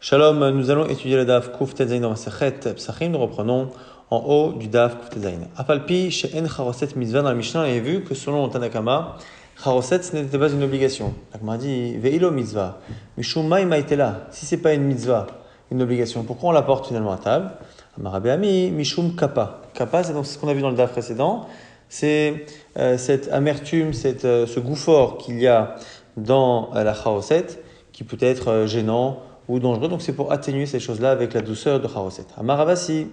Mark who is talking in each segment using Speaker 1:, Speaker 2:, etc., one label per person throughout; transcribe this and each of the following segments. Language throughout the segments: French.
Speaker 1: Shalom, nous allons étudier le Daf Kuf Tetzain dans Masechet Psachim. Nous reprenons en haut du Daf Kuf Tetzain. Apalpi she'en charoset mitzvah dans la Mishnah, on avait vu que selon Tanakama, charoset ce n'était pas une obligation. La Gemara dit ve'ilo mitzvah, mishum mai maitela. Si c'est pas une mitzvah, une obligation, pourquoi on la porte finalement à table? Amar Rabbi Ami mishum kappa. Kappa, c'est donc ce qu'on a vu dans le Daf précédent. C'est cette amertume, ce goût fort qu'il y a dans la charoset qui peut être gênant ou dangereux, donc c'est pour atténuer ces choses-là avec la douceur de charoset. Amar Ravasi,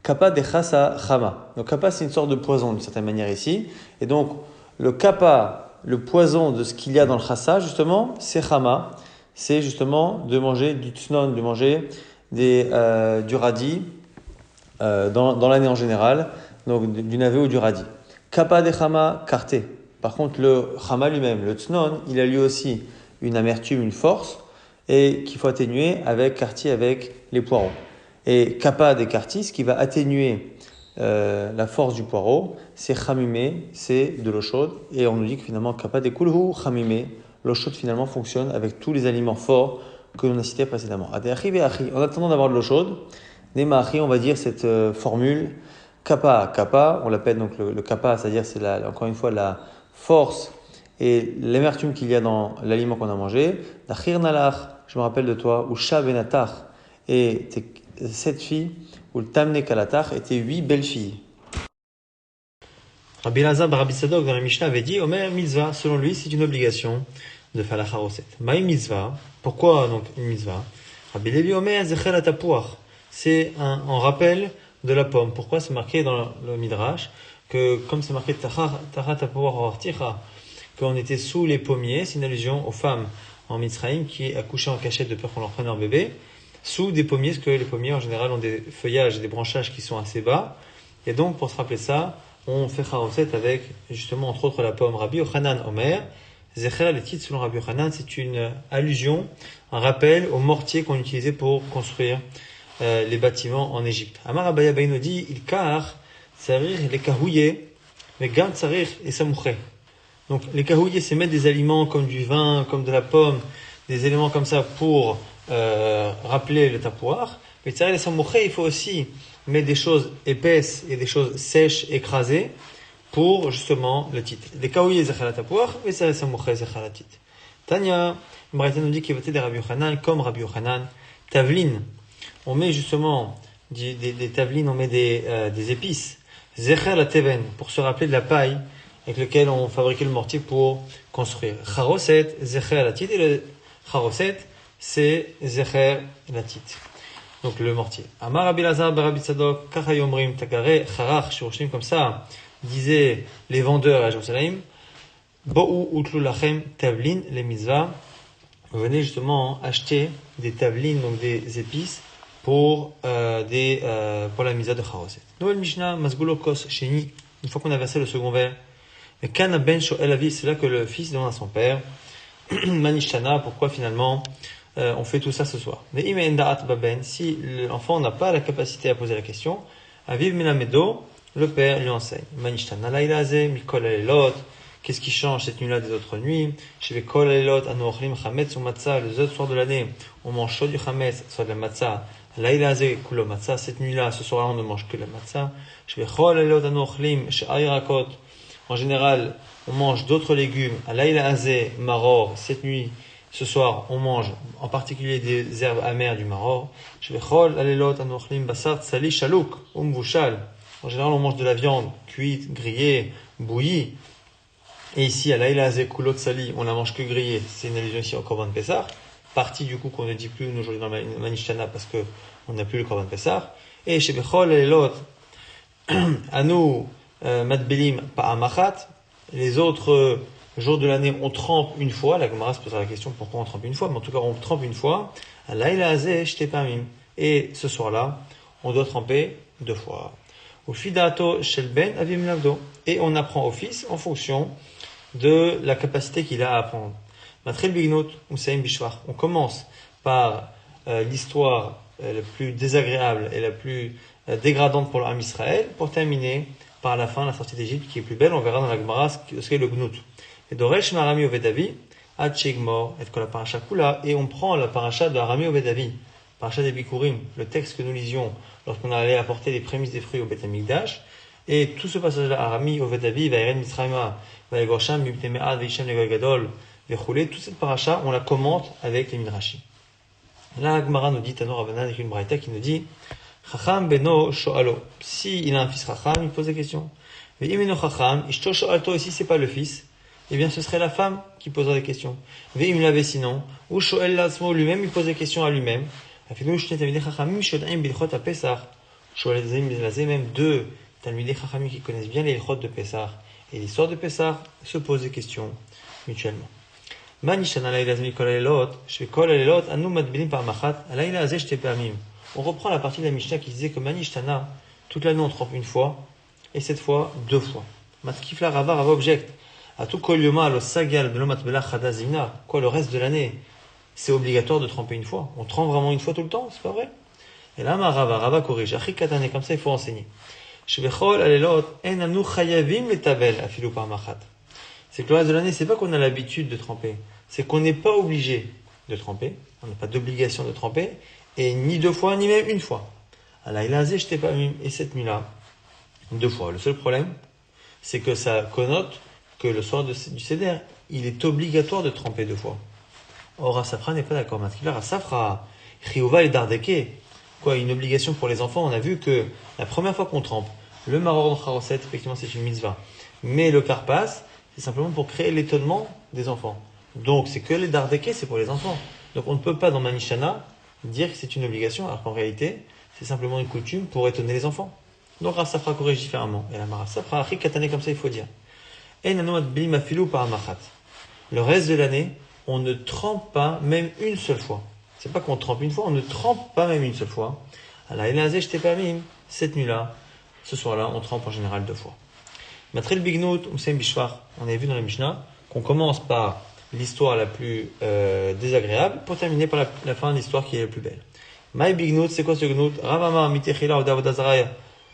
Speaker 1: kappa de chasa chama. Donc kappa, c'est une sorte de poison d'une certaine manière ici, et donc le kappa, le poison de ce qu'il y a dans le chassa justement, c'est chama, c'est justement de manger du tsnon, de manger du radis dans l'année en général, donc du navet ou du radis. Kappa de chama karté. Par contre, le chama lui-même, le tsnon, il a lui aussi une amertume, une force, et qu'il faut atténuer avec karti, avec les poireaux. Et kappa des kartis, ce qui va atténuer la force du poireau, c'est chamimé, c'est de l'eau chaude. Et on nous dit que finalement, kappa des kulhu chamimé, l'eau chaude finalement fonctionne avec tous les aliments forts que l'on a cités précédemment. En attendant d'avoir de l'eau chaude, nemachi, on va dire cette formule, kappa, on l'appelle donc le kappa, c'est-à-dire c'est encore une fois la force et l'amertume qu'il y a dans l'aliment qu'on a mangé. Dachir nalach, je me rappelle de toi, ou Shah benatar, et tes 7 filles, ou le Tamne kalatar, et tes 8 belles filles.
Speaker 2: Rabbi Elazar bar Rabbi Sadok dans la Mishnah avait dit Omer mitzvah, selon lui c'est une obligation de faire la charoset. Maï mitzvah, pourquoi donc une mitzvah? Rabbi Levi Omer zecher la tapouach, c'est en rappel de la pomme. Pourquoi c'est marqué dans le Midrash que comme c'est marqué Tara tapouach orticha, qu'on était sous les pommiers, c'est une allusion aux femmes en Mitzrayim qui accouchaient en cachette de peur qu'on leur prenne leur bébé, sous des pommiers, parce que les pommiers en général ont des feuillages et des branchages qui sont assez bas. Et donc, pour se rappeler ça, on fait charoset avec justement entre autres la pomme. Rabbi Yochanan Omer, Zecher le titre selon Rabbi Yochanan, c'est une allusion, un rappel au mortier qu'on utilisait pour construire les bâtiments en Égypte. Amar Abaya Baino dit, il kar, tsarir les kahouye, mais gam tsarir et samouché. Donc, les kahouillés, c'est mettre des aliments comme du vin, comme de la pomme, des éléments comme ça pour rappeler le tapouar. Mais tsaré les samouché, il faut aussi mettre des choses épaisses et des choses sèches, écrasées, pour justement le titre. Les kahouillés, zécha la tapouar, mais tsaré les samouché, zécha la titre. Tanya, Mbraïta nous dit qu'il va être des Rabbi Yochanan, comme Rabbi Yochanan, tavlin. On met justement des tavlines, on met des épices. Zécha la teven, pour se rappeler de la paille, avec lequel on fabriquait le mortier pour construire. Charoset, zecher latit, et le charoset, c'est zecher latit. Donc le mortier. Amar Rabbi Elazar bar Rabbi Tzadok, kachayomrim takare charach shiroshim, comme ça disaient les vendeurs à Jérusalem. Bo'u utlu lachem tavlin les mitzvah. Venez justement acheter des tavlines, donc des épices pour la mitzvah de charoset. Noël Mishnah Masgulokos Sheni. Une fois qu'on a versé le second verre. Mais Kana ben shoel avi, c'est là que le fils demande à son père, Manishtana, pourquoi finalement on fait tout ça ce soir. Mais imendaat baben, si l'enfant n'a pas la capacité à poser la question, aviv melamedo, le père lui enseigne. Manishtana lailaze, mikol alelot, qu'est-ce qui change cette nuit-là des autres nuits? Sheve kol alelot, anu ochlim chametz ou matzah, les autres soirs de l'année, on mange soit du chametz, soit de la matzah. Lailaze kulo matzah, cette nuit-là, ce soir-là, on ne mange que la matzah. Sheve kol alelot, anu ochlim, she'ayrakot. En général, on mange d'autres légumes. À Laïla Azé, Maror, cette nuit, ce soir, on mange en particulier des herbes amères du Maror. En général, on mange de la viande cuite, grillée, bouillie. Et ici, à Laïla Azé, Kulot Sali, on la mange que grillée. C'est une allusion ici au Korban Pessah. Partie du coup qu'on ne dit plus aujourd'hui dans la Manishtana parce que on n'a plus le Korban Pessah. Et chez Bechol Alelot, à nous, Matbelim Pa'amachat, les autres jours de l'année, on trempe une fois. La Gemara se posera la question pourquoi on trempe une fois, mais en tout cas, on trempe une fois. Laïla Azeh Shtepamim. Et ce soir-là, on doit tremper 2 fois. Au Fidato Shelben Avim Lavdo. Et on apprend au fils en fonction de la capacité qu'il a à apprendre. Matril Bignot Usaim Bishwar. On commence par l'histoire la plus désagréable et la plus dégradante pour l'âme Israël, pour terminer par la fin, la sortie d'Égypte, qui est plus belle. On verra dans la Gemara ce qu'est le Gnout. Et Doresh Marami Ovedavi, Ad Shegmor, et que la paracha Kula, et on prend la paracha de Arami Ovedavi. Parashat des Bikurim, le texte que nous lisions lorsqu'on allait apporter les prémices des fruits au Beth Amikdash, et tout ce passage-là, Arami, Oved Avi, Vaïren Mitzrayma, Vaïgosham, Mibteme'ad, Vaïshem, Legoy Gadol, Vechoulé, toute cette paracha, on la commente avec les Midrashim. Là, Agmara nous dit, Tanor Rabbanan, avec une braïta qui nous dit, Chacham beno sho'alo. Si il a un fils Chacham, il pose des questions. Ve'imeno Chacham, ishto sho'alto, et si c'est pas le fils, eh bien ce serait la femme qui posera des questions. Ve'im l'avait sinon, ou sho'el l'asmo lui-même, il pose des questions à lui-même. Afilu shne tamidei Chachamim shod'im bilchot à Pesach. Sho'el lazé, même deux Talmidei Chachamim qui connaissent bien les ilchot de Pesach et l'histoire de Pesach se posent des questions mutuellement. Manishana laïla zmi kol alelot, shve kol alelot anu madbilim par machat, laïla azeh shte pamim. On reprend la partie de la Mishnah qui disait que Manishtana, toute l'année on trempe une fois, et cette fois, deux fois. Matkifla Rava objecte. À tout kol yoma alo sagal belo matbela chadazina. Quoi, le reste de l'année, c'est obligatoire de tremper une fois. On trempe vraiment une fois tout le temps, c'est pas vrai? Et là, Rava corrige. Achik katane, comme ça il faut enseigner. Shvechol alelot en anu chayavim letabel afilu par machat. C'est que le reste de l'année, c'est pas qu'on a l'habitude de tremper, c'est qu'on n'est pas obligé de tremper. On n'a pas d'obligation de tremper. Et ni deux fois, ni même une fois. Allah il a azé, je t'ai pas mis, et cette nuit-là, deux fois. Le seul problème, c'est que ça connote que le soir du Seder, il est obligatoire de tremper deux fois. Or, Asafra n'est pas d'accord. Matkila, Asafra, Chiyuva et Dardeke. Quoi, une obligation pour les enfants. On a vu que la première fois qu'on trempe, le maror de Charoset, effectivement, c'est une mitzvah. Mais le karpas, c'est simplement pour créer l'étonnement des enfants. Donc, c'est que les Dardeke, c'est pour les enfants. Donc, on ne peut pas, dans Manishana, dire que c'est une obligation, alors qu'en réalité, c'est simplement une coutume pour étonner les enfants. Donc, Rassafra corrige différemment. Et la Rassafra, Katane, comme ça, il faut dire. Le reste de l'année, on ne trempe pas même une seule fois. C'est pas qu'on trempe une fois, on ne trempe pas même une seule fois. Alors, je t'ai permis, cette nuit-là, ce soir-là, on trempe en général deux fois. Matril Bignout, Umsem Bishwar, on avait vu dans la Mishnah qu'on commence par l'histoire la plus désagréable pour terminer par la fin de l'histoire qui est la plus belle. Maï Bignout, c'est quoi ce Gnout? Ravama, Mitechila, Oda Vodazaraya,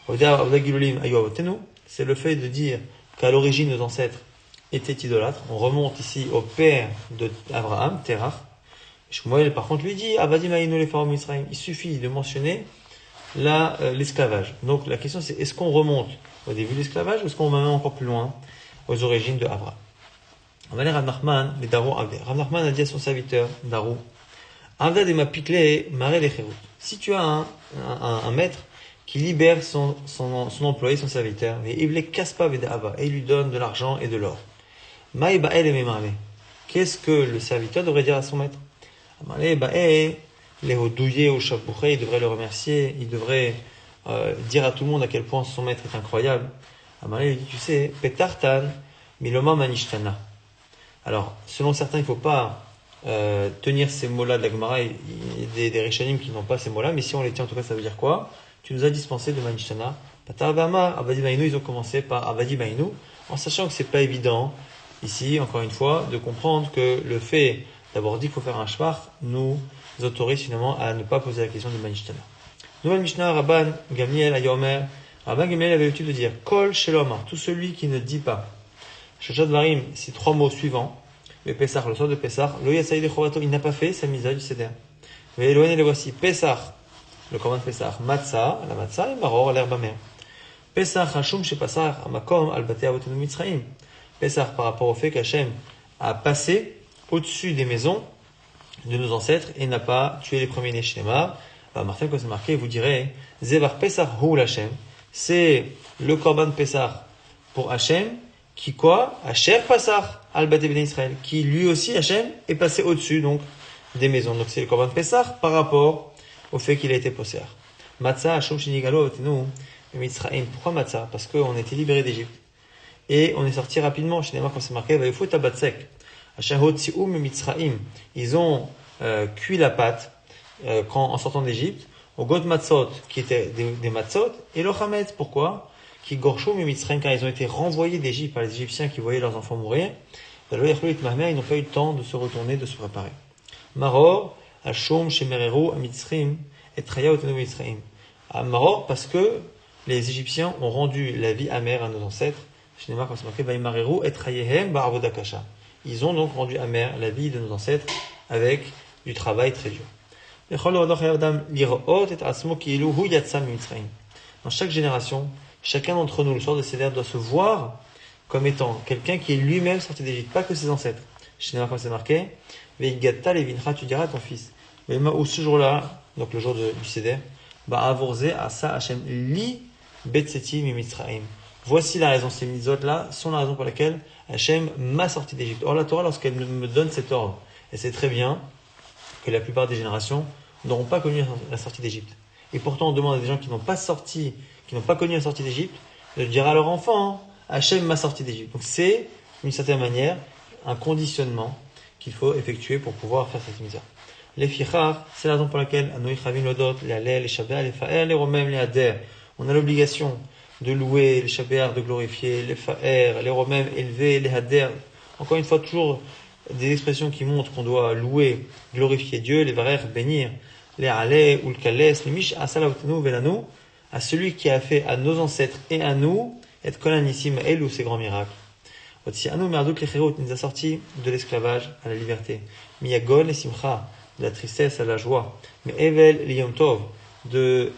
Speaker 2: Oda Gilulim, Ayuavotenu. C'est le fait de dire qu'à l'origine nos ancêtres étaient idolâtres. On remonte ici au père d'Abraham, Terach. Shmuel, par contre, lui dit, Avadi Maïno les Pharaons Israël. Il suffit de mentionner l'esclavage. Donc la question c'est, est-ce qu'on remonte au début de l'esclavage ou est-ce qu'on va même encore plus loin aux origines de Abraham? Rav Nachman a dit à son serviteur, Darou, si tu as un maître qui libère son employé, son serviteur, et il lui donne de l'argent et de l'or, qu'est-ce que le serviteur devrait dire à son maître? Il devrait le remercier, il devrait dire à tout le monde à quel point son maître est incroyable. Il lui dit, tu sais, Petartan, Miloma Manishtana. Alors, selon certains, il ne faut pas tenir ces mots-là de la Gemara. Il y a des Rishonim qui n'ont pas ces mots-là, mais si on les tient, en tout cas, ça veut dire quoi? Tu nous as dispensé de Manishtana. Patarvama, Avadi Baïnou, ils ont commencé par Avadi Baïnou, en sachant que c'est pas évident, ici, encore une fois, de comprendre que le fait d'avoir dit qu'il faut faire un shvar nous autorise finalement à ne pas poser la question de Manishtana. Nouvelle Mishnah, Rabban Gamliel Ayomer. Rabban Gamliel avait l'habitude de dire Kol Shelomar, tout celui qui ne dit pas. Shachat Varim, ces trois mots suivants. Le Pessah, le soir de Pessah. Lo Yatsaï de Chovato, il n'a pas fait sa misa du Seder. Mais éloigné les voici. Pessah, le commande Pessah. Matzah, la Matzah, et Maror, l'herbe amère. Pessah, Hashum, chez Pessah, Amakom, Albate Avotenu Mitzraim. Pessah, par rapport au fait qu'Hachem a passé au-dessus des maisons de nos ancêtres et n'a pas tué les premiers-nés Shnema. Martin, quand c'est marqué, vous direz Zevar Pesach Hu Hashem, c'est le Korban Pesach pour Hashem, qui quoi? Asher Pesach al Bate Ben Israël, qui lui aussi, Hashem, est passé au-dessus donc des maisons. Donc c'est le Korban Pesach par rapport au fait qu'il a été posséder. Matzah Hashem Shinigalo Avotenu Mitzraim. Pourquoi Matzah? Parce qu'on a été libéré d'Égypte et on est sorti rapidement. Shnema, quand c'est marqué, Vaïfou Tabatsek. Ils ont cuit la pâte en sortant d'Égypte, au God Matzot, qui étaient des Matzot, et le Hametz. Pourquoi? Qui Gorshom et Mitzrayim, car ils ont été renvoyés d'Égypte par les Égyptiens qui voyaient leurs enfants mourir. Ils n'ont pas eu le temps de se retourner, de se préparer. Maror, Hashom, Shemereru, Mitzrim, et Traya Otenu Mitzrayim. À Maror, parce que les Égyptiens ont rendu la vie amère à nos ancêtres. Shnema, quand c'est marqué, Vaimareru, et Trayehem, Ba'avodakasha. Ils ont donc rendu amère la vie de nos ancêtres avec du travail très dur. Dans chaque génération, chacun d'entre nous, le soir de Seder, doit se voir comme étant quelqu'un qui est lui-même sorti d'Égypte, pas que ses ancêtres. Chez Néma, comme c'est marqué, Veigatta levincha, tu diras à ton fils. Mais où ce jour-là, donc le jour du Seder, Ba'avorze asa Hashem li betseti mimitzraim. Voici la raison, ces mitzvot-là sont la raison pour laquelle Hashem m'a sorti d'Égypte. Or, la Torah, lorsqu'elle me donne cet ordre, elle sait très bien que la plupart des générations n'auront pas connu la sortie d'Égypte. Et pourtant, on demande à des gens qui n'ont pas connu la sortie d'Égypte, de dire à leur enfant, Hachem m'a sorti d'Égypte. Donc c'est, d'une certaine manière, un conditionnement qu'il faut effectuer pour pouvoir faire cette mitzvah. Les fichar, c'est la raison pour laquelle, Anoï Chavim Lodot, les Halel, les Shabbat, les Fa'er, les Romem, les Hader, on a l'obligation de louer, les Shabbat, de glorifier, les Fa'er, les Romem, élever, les Hader. Encore une fois, toujours des expressions qui montrent qu'on doit louer, glorifier Dieu, les Varer, bénir, les Halel, ou le Kales, les Mish, Asalautenu, Velanu, à celui qui a fait à nos ancêtres et à nous, et Kolanissim, et ou ses grands miracles. Aussi, Anu Merdut, les Chérot, nous a sortis de l'esclavage à la liberté. Miyagol et Simcha, de la tristesse à la joie. Mais Evel, Liyom Tov, du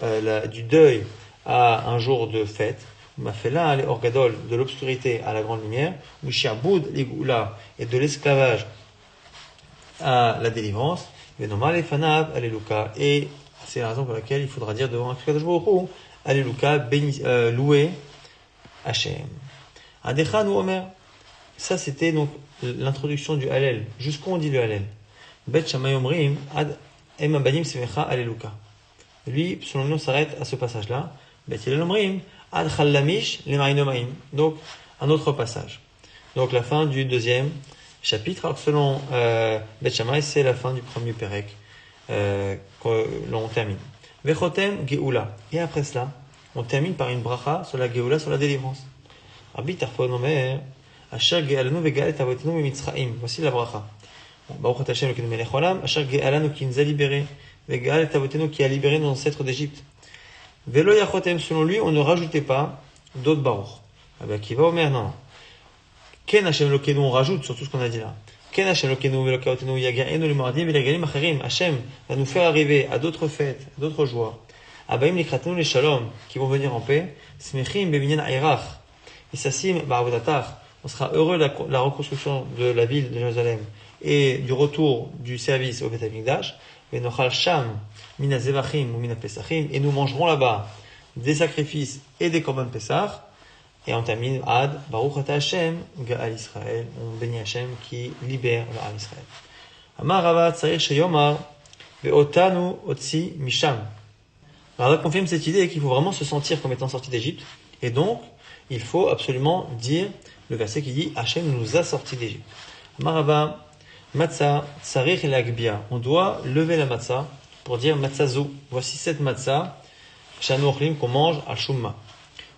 Speaker 2: deuil à un jour de fête. Mafela, les Orgadol, de l'obscurité à la grande lumière. Mishaboud, les Goula, et de l'esclavage à la délivrance. Venoma, les Fanav, Alléluia. Et c'est la raison pour laquelle il faudra dire devant un Kadosh Baruch Hu, Alléluia, louer Hachem. Adechan ou Omer. Ça, c'était donc l'introduction du Hallel. Jusqu'où on dit le Hallel? Bet Shammai Omrim, Ad Emabanim Semecha Alléluia. Lui, selon nous, on s'arrête à ce passage-là. Bet Hillel Omrim, Ad Challamish Lema'inomaim. Donc, un autre passage. Donc, la fin du deuxième chapitre. Alors, selon Bet Shammai, c'est la fin du premier Perek que l'on termine. Vechotem Geoula. Et après cela, on termine par une bracha sur la Geoula, sur la délivrance. Rabbi Tarfon Omer, Asher Ge'alanu Ve'galet Avotenu Mimitzraim. Voici la bracha. Baruch Hashem Elokeinu Melech Olam, Asher Ge'alanu qui nous a libérés, Ve'galet Avotenu qui a libéré nos ancêtres d'Égypte. Velo Yachotem, selon lui, on ne rajoutait pas d'autres Baruch. Rabbi Akiva Omer, non. Ken Hashem Elokeinu, on rajoute sur tout ce qu'on a dit là. Ken Hashem Elokeinu Ve'lokavotenu Yaga'enu L'Moradim Ve'legalim Acherim. Hashem va nous faire arriver à d'autres fêtes, à d'autres joies. Abaim Likratenu les Shalom, qui vont venir en paix. Smechim Beminyan Ayrach. Issasim Ba'avodatach. On sera heureux de la reconstruction de la ville de Jérusalem et du retour du service au Beth Amikdash. Venochal Sham Mina Zevachim ou Mina Pesachim. Et nous mangerons là-bas des sacrifices et des korban Pesach. Et on termine Ad Baruch Ata Hashem Ga'al Israël. On bénit Hashem qui libère le Am Israël. Amar Rava Tsarir Sheyomar Ve'otanu Otsi Misham. Rava confirme cette idée qu'il faut vraiment se sentir comme étant sorti d'Égypte. Et donc, il faut absolument dire le verset qui dit Hachem nous a sortis d'Égypte. Marava, Matzah, Tsarich et Lagbia. On doit lever la matzah pour dire Matzazou. Voici cette matzah, Shanu Ochlim, qu'on mange à Shumma.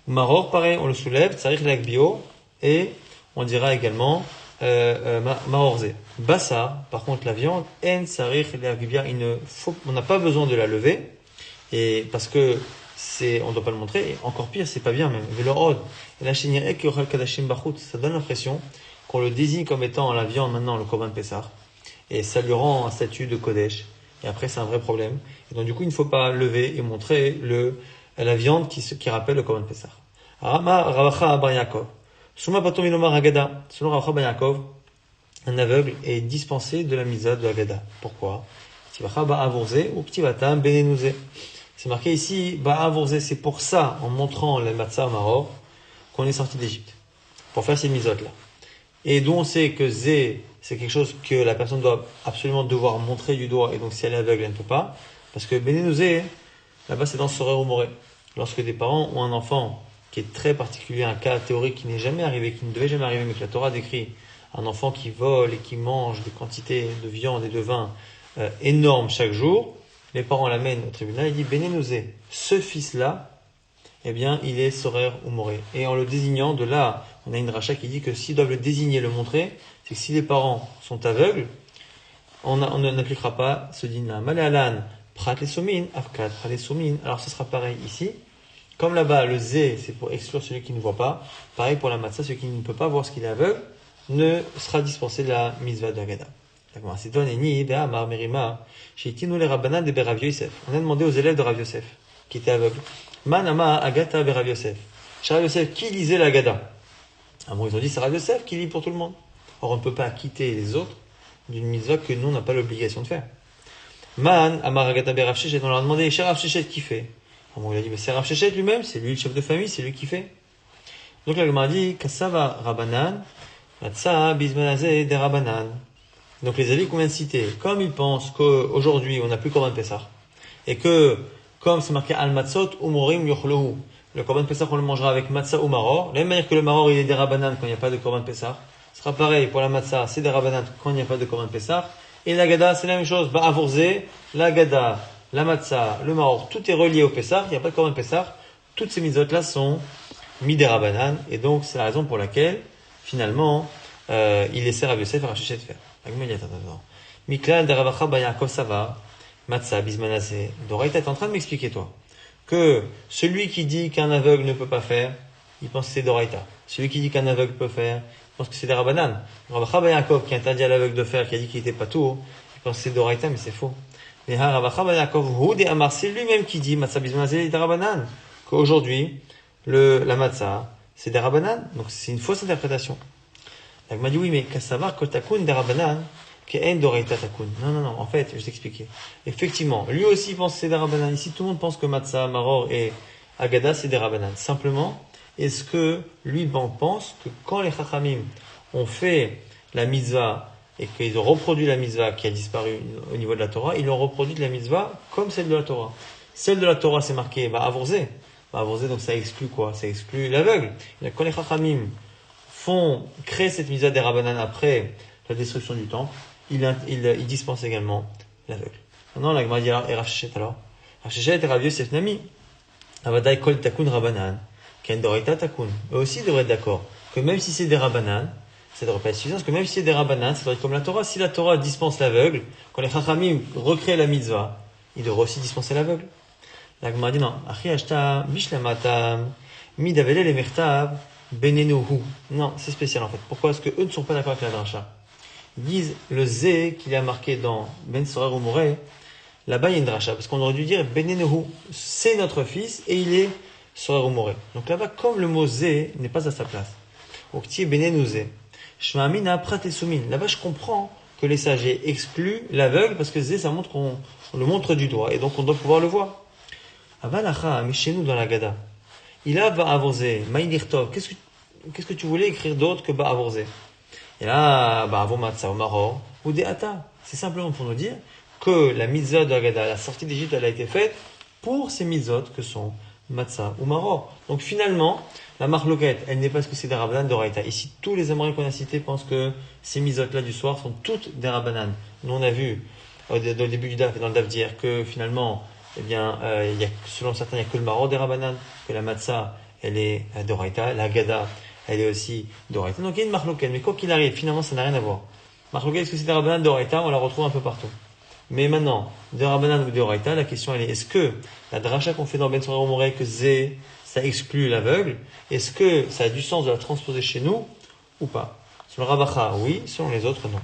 Speaker 2: Maror, pareil, on le soulève, Tsarich et Lagbio, et on dira également Maorze. Bassa, par contre, la viande, En Tsarich et Lagbia, on n'a pas besoin de la lever, et parce que on ne doit pas le montrer, et encore pire, c'est pas bien même. Ça donne l'impression qu'on le désigne comme étant la viande maintenant, le Korban Pessah, et ça lui rend un statut de Kodesh, et après c'est un vrai problème. Et donc du coup, il ne faut pas lever et montrer la viande qui rappelle le Korban Pessah. Ravacha Bar Yaakov. Selon Ravacha Bar Yaakov, un aveugle est dispensé de la misa de Haggadah. Pourquoi? Tivacha Ba'avorze ou Ktivata Benenouze. C'est marqué ici, Ba'avorze, c'est pour ça, en montrant la matzah maror, qu'on est sorti d'Égypte. Pour faire ces misotes-là. Et d'où on sait que zé, c'est quelque chose que la personne doit absolument devoir montrer du doigt, et donc si elle est aveugle, elle ne peut pas. Parce que Benenouze, là-bas c'est dans Soreur ou Moré. Lorsque des parents ont un enfant qui est très particulier, un cas théorique qui n'est jamais arrivé, qui ne devait jamais arriver, mais que la Torah décrit, un enfant qui vole et qui mange des quantités de viande et de vin énormes chaque jour, les parents l'amènent au tribunal, il dit Benenouze, ce fils-là, eh bien, il est Soreur ou Moré. Et en le désignant, de là, on a une racha qui dit que s'ils doivent le désigner, le montrer, c'est que si les parents sont aveugles, on n'appliquera pas ce din-là. Malalan, prat les soumines, afkat, prat les soumines. Alors, ce sera pareil ici. Comme là-bas, le zé, c'est pour exclure celui qui ne voit pas. Pareil pour la matzah, celui qui ne peut pas voir ce qu'il est aveugle, ne sera dispensé de la mitzvah de Haggadah. On a demandé aux élèves de Rav Yosef, qui étaient aveugles. Manama Agata Rav Yosef. Chez Rav Yosef, qui lisait la Agada? Ils ont dit c'est Rav Yosef qui lit pour tout le monde. Or, on ne peut pas quitter les autres d'une mitzvah que nous, on n'a pas l'obligation de faire. Man Amar Agata Rav Sheshet, on leur a demandé, chez Rav Sheshet, qui fait? Il a dit, mais c'est Rav Sheshet lui-même, c'est lui le chef de famille, c'est lui qui fait. Donc la Gemara dit, Kassava Rabanan, Matsa Bismanase de Rabanan. Donc les avis qu'on vient de citer, comme ils pensent qu'aujourd'hui on n'a plus Korban Pessah, et que, comme c'est marqué Al Matzot Umorim Yochlohu, le Korban Pessah on le mangera avec Matzah ou Maror, de la même manière que le Maror il est des Rabanan quand il n'y a pas de Korban Pessah, ce sera pareil pour la Matzah, c'est des Rabanan quand il n'y a pas de Korban Pessah, et la Gada c'est la même chose, Ba'avourze, la Gada, la Matzah, le Maror, tout est relié au Pessah, il n'y a pas de Korban Pessah, toutes ces mitzvot là sont mis des Rabanan, et donc c'est la raison pour laquelle, finalement, il laissait Rav Yosef à Rav Sheshet faire. Miklal de Ravacha Bayakov Sava, Matzah Bismanase. Doraita est en train de m'expliquer, toi, que celui qui dit qu'un aveugle ne peut pas faire, il pense que c'est Doraita. Celui qui dit qu'un aveugle peut faire, il pense que c'est des Rabanan. Ravacha Bayakov, qui interdit à l'aveugle de faire, qui a dit qu'il était pas tout, il pense que c'est Doraita, mais c'est faux. Mais Ravacha Bayakov, Houd et Amar, c'est lui-même qui dit Matzah Bismanase est des Rabanan. Qu'aujourd'hui, la Matzah, c'est des Rabanan. Donc c'est une fausse interprétation. Il m'a dit oui, mais Kassavar Kotakun des Rabanan, qu'en Doraita Takun. Non, en fait, je vais t'expliquer. Effectivement, lui aussi pense que c'est des Rabanan. Ici, tout le monde pense que Matzah, Maror et Agada, c'est des Rabanan. Simplement, est-ce que lui pense que quand les Chachamim ont fait la mitzvah et qu'ils ont reproduit la mitzvah qui a disparu au niveau de la Torah, ils ont reproduit la mitzvah comme celle de la Torah. Celle de la Torah, c'est marqué Avourze. Avourze, donc ça exclut quoi? Ça exclut l'aveugle. Quand les Chachamim créer cette mitzvah des Rabanan après la destruction du temple, il dispense également l'aveugle. Maintenant, la Gemara dit et Rav Sheshet alors. Rav Sheshet et Rav Yosef Nami. Avadai kol takun Rabanan. Ken doraita takun. Eux aussi devraient être d'accord que même si c'est des Rabanan, ça devrait pas être suffisant, parce que même si c'est des Rabanan, ça devrait être comme la Torah. Si la Torah dispense l'aveugle, quand les Chachamim recréent la mitzvah, ils devraient aussi dispenser l'aveugle. La Gemara dit non. Achi ashta bishlamatam midavele le mertav. Benenuhu. Non, c'est spécial en fait. Pourquoi est-ce que eux ne sont pas d'accord avec la dracha? Ils disent le zé qu'il y a marqué dans Ben Sorer ou Moré, là-bas il y a une dracha, parce qu'on aurait dû dire Benenuhu, c'est notre fils et il est Sorer ou Moré. Donc là-bas, comme le mot zé n'est pas à sa place, Okti Benenuzé, Shmamina Pratesumin. Là-bas, je comprends que les sages excluent l'aveugle parce que zé ça montre qu'on le montre du doigt et donc on doit pouvoir le voir. Avalacha, mais chez nous dans la Gada. Il a Ba'avorze, Maïnirtov. Qu'est-ce que tu voulais écrire d'autre que Ba'avorze? Et là, Ba'avor Matzah, Maror, ou De'ata. C'est simplement pour nous dire que la mitzvah de Haggadah, la sortie d'Égypte, elle a été faite pour ces mitzvot que sont Matzah ou Maror. Donc finalement, la marloquette, elle n'est pas ce que c'est des Rabbanan d'Oraïta. Ici, tous les Amorim qu'on a cités pensent que ces mitzvot-là du soir sont toutes des Rabbanan. Nous, on a vu, dans le début du DAF et dans le DAF d'hier, que finalement, selon certains, il n'y a que le Maror des Rabbanan, que la Matzah, elle est d'Oraïta, la Haggadah, elle est aussi d'Oraïta. Donc il y a une marloquette, mais quoi qu'il arrive, finalement, ça n'a rien à voir. Marloquette, est-ce que c'est des Rabbanan d'Oraïta? On la retrouve un peu partout. Mais maintenant, de Rabbanan ou de Oraïta, la question elle est, est-ce que la dracha qu'on fait dans Ben Sorer Moré, que Zé, ça exclut l'aveugle, est-ce que ça a du sens de la transposer chez nous ou pas? Selon Rabacha, oui, selon les autres, non.